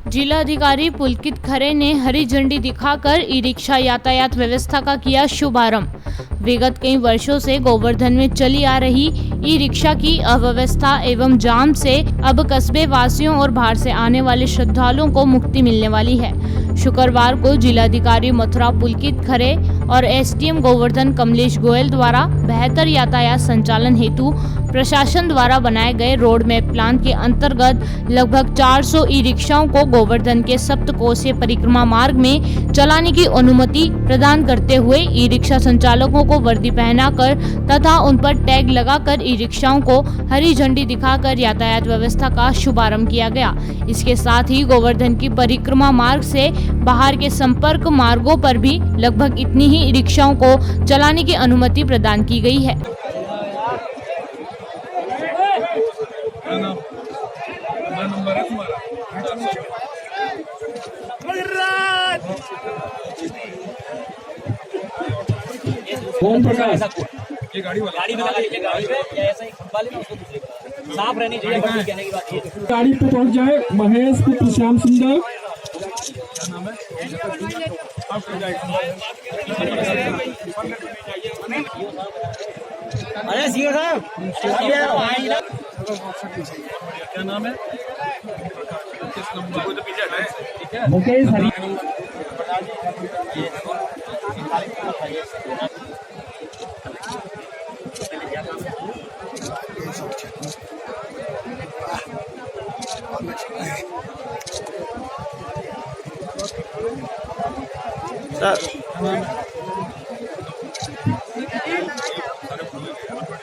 जिलाधिकारी पुलकित खरे ने हरी झंडी दिखाकर ई रिक्शा यातायात व्यवस्था का किया शुभारंभ। विगत कई वर्षों से गोवर्धन में चली आ रही ई रिक्शा की अव्यवस्था एवं जाम से अब कस्बे वासियों और बाहर से आने वाले श्रद्धालुओं को मुक्ति मिलने वाली है। शुक्रवार को जिलाधिकारी मथुरा पुलकित खरे और एसडीएम गोवर्धन कमलेश गोयल द्वारा बेहतर यातायात संचालन हेतु प्रशासन द्वारा बनाए गए रोड मैप प्लान के अंतर्गत लगभग 400 ई रिक्शाओं को गोवर्धन के सप्तकोशीय परिक्रमा मार्ग में चलाने की अनुमति प्रदान करते हुए ई रिक्शा संचालकों को वर्दी पहनाकर तथा उन पर टैग लगाकर ई रिक्शाओं को हरी झंडी दिखाकर यातायात व्यवस्था का शुभारंभ किया गया। इसके साथ ही गोवर्धन की परिक्रमा मार्ग से बाहर के संपर्क मार्गों पर भी लगभग इतनी ही ई रिक्शाओं को चलाने की अनुमति प्रदान की गई है। ओम प्रकाश ये गाड़ी पे ऐसा ही वाले ना उसको दूसरे को साफ रहनी चाहिए। बस कहने की बात ये गाड़ी पे पहुंच जाए। महेश पुत्र श्याम सुंदर। अरे सीओ साहब क्या नाम है? किस नंबर को तो पीछे हटाए, ठीक है? मुकेश हरी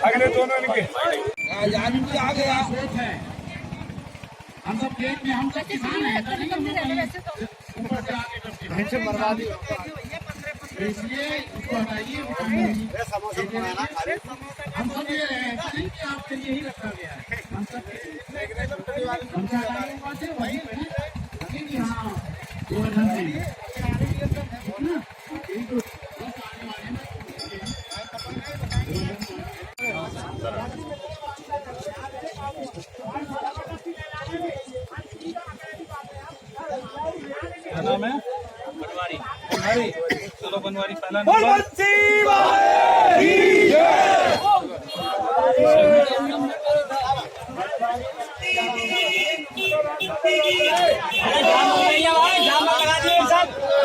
अगले दोनों इनके आ गया। हम सब खेत में हम सब किसान हैं ऊपर से आगे बर्बादी इसलिए उसको हटाइए। हम सब ये ऐसा नहीं कि आपके लिए ही रखा गया है। हम सब वही कि हाँ गोवर्धन में क्या नाम है? बनवारी। चलो बनवारी पहला नंबर।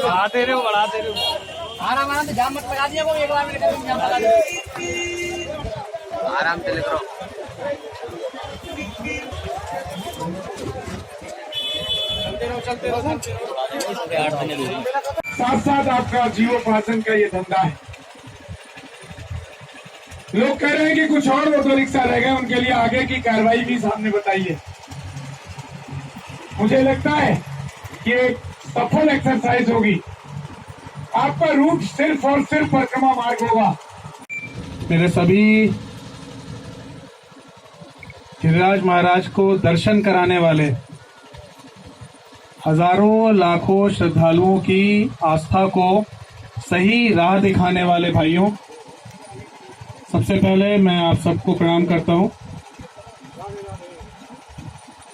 बढ़ाते रहो आराम से जाम मत लगा दिया को एक बार में जाम लगा दिया। आराम से लेकर चलते रहो। साथ साथ आपका जीवोपार्जन का ये धंधा है। लोग कह रहे हैं कि कुछ और ऑटो रिक्शा रह गए, उनके लिए आगे की कार्रवाई भी सामने बताइए। मुझे लगता है कि एक सफल एक्सरसाइज होगी। आपका रूट सिर्फ और सिर्फ परिक्रमा मार्ग होगा। मेरे सभी गिरिराज महाराज को दर्शन कराने वाले हजारों लाखों श्रद्धालुओं की आस्था को सही राह दिखाने वाले भाइयों, सबसे पहले मैं आप सबको प्रणाम करता हूं।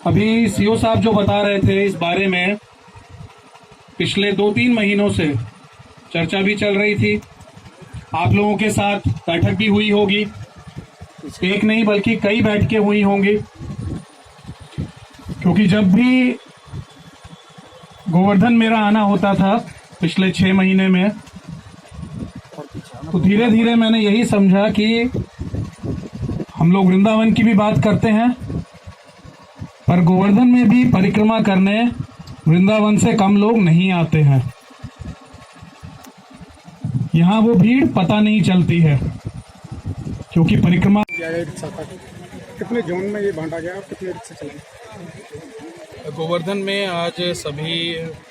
अभी सीओ साहब जो बता रहे थे इस बारे में पिछले 2-3 महीनों से चर्चा भी चल रही थी। आप लोगों के साथ बैठक भी हुई होगी, एक नहीं बल्कि कई बैठकें हुई होंगी, क्योंकि जब भी गोवर्धन मेरा आना होता था पिछले 6 महीने में, तो धीरे धीरे मैंने यही समझा कि हम लोग वृंदावन की भी बात करते हैं, पर गोवर्धन में भी परिक्रमा करने वृंदावन से कम लोग नहीं आते हैं। यहाँ वो भीड़ पता नहीं चलती है, क्योंकि परिक्रमा कितने जोन में ये बांटा गया और कितने रिक्शा चलेंगे? गोवर्धन में आज सभी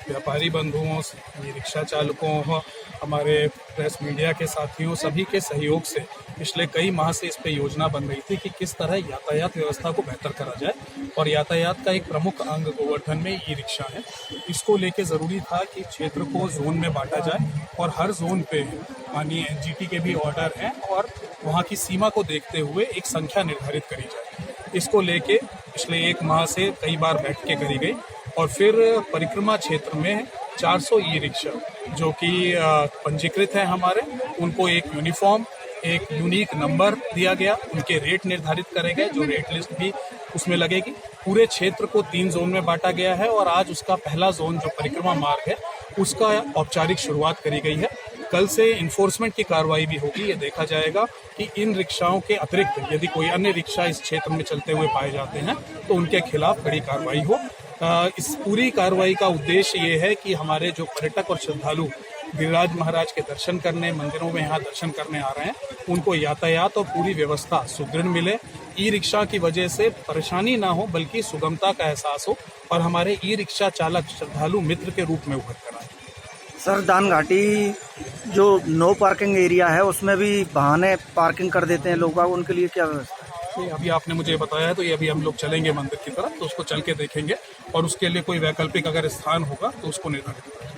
व्यापारी बंधुओं, रिक्शा चालकों, हमारे प्रेस मीडिया के साथियों, सभी के सहयोग से पिछले कई माह से इस पे योजना बन रही थी कि किस तरह यातायात व्यवस्था को बेहतर करा जाए। और यातायात का एक प्रमुख अंग गोवर्धन में ई रिक्शा है। इसको लेके ज़रूरी था कि क्षेत्र को जोन में बांटा जाए और हर जोन पे माननीय एनजीटी के भी ऑर्डर हैं और वहाँ की सीमा को देखते हुए एक संख्या निर्धारित करी जाए। इसको लेके पिछले 1 माह से कई बार बैठकें करी गई और फिर परिक्रमा क्षेत्र में 400 ई रिक्शा जो कि पंजीकृत हैं हमारे, उनको एक यूनिफॉर्म, एक यूनिक नंबर दिया गया, उनके रेट निर्धारित करे गए, जो रेट लिस्ट भी उसमें लगेगी। पूरे क्षेत्र को 3 जोन में बांटा गया है और आज उसका पहला जोन जो परिक्रमा मार्ग है उसका औपचारिक शुरुआत करी गई है। कल से इन्फोर्समेंट की कार्रवाई भी होगी। ये देखा जाएगा कि इन रिक्शाओं के अतिरिक्त यदि कोई अन्य रिक्शा इस क्षेत्र में चलते हुए पाए जाते हैं तो उनके खिलाफ कड़ी कार्रवाई हो। इस पूरी कार्रवाई का उद्देश्य ये है कि हमारे जो पर्यटक और श्रद्धालु गिरिराज महाराज के दर्शन करने, मंदिरों में यहाँ दर्शन करने आ रहे हैं, उनको यातायात और पूरी व्यवस्था सुदृढ़ मिले। ई रिक्शा की वजह से परेशानी ना हो बल्कि सुगमता का एहसास हो और हमारे ई रिक्शा चालक श्रद्धालु मित्र के रूप में उभर कर आए। सर, दान घाटी जो नो पार्किंग एरिया है उसमें भी बहाने पार्किंग कर देते हैं लोग, उनके लिए क्या व्यवस्था है? ये अभी आपने मुझे बताया है तो ये अभी हम लोग चलेंगे मंदिर की तरफ, तो उसको चल के देखेंगे और उसके लिए कोई वैकल्पिक अगर स्थान होगा तो उसको निर्धारित करेंगे।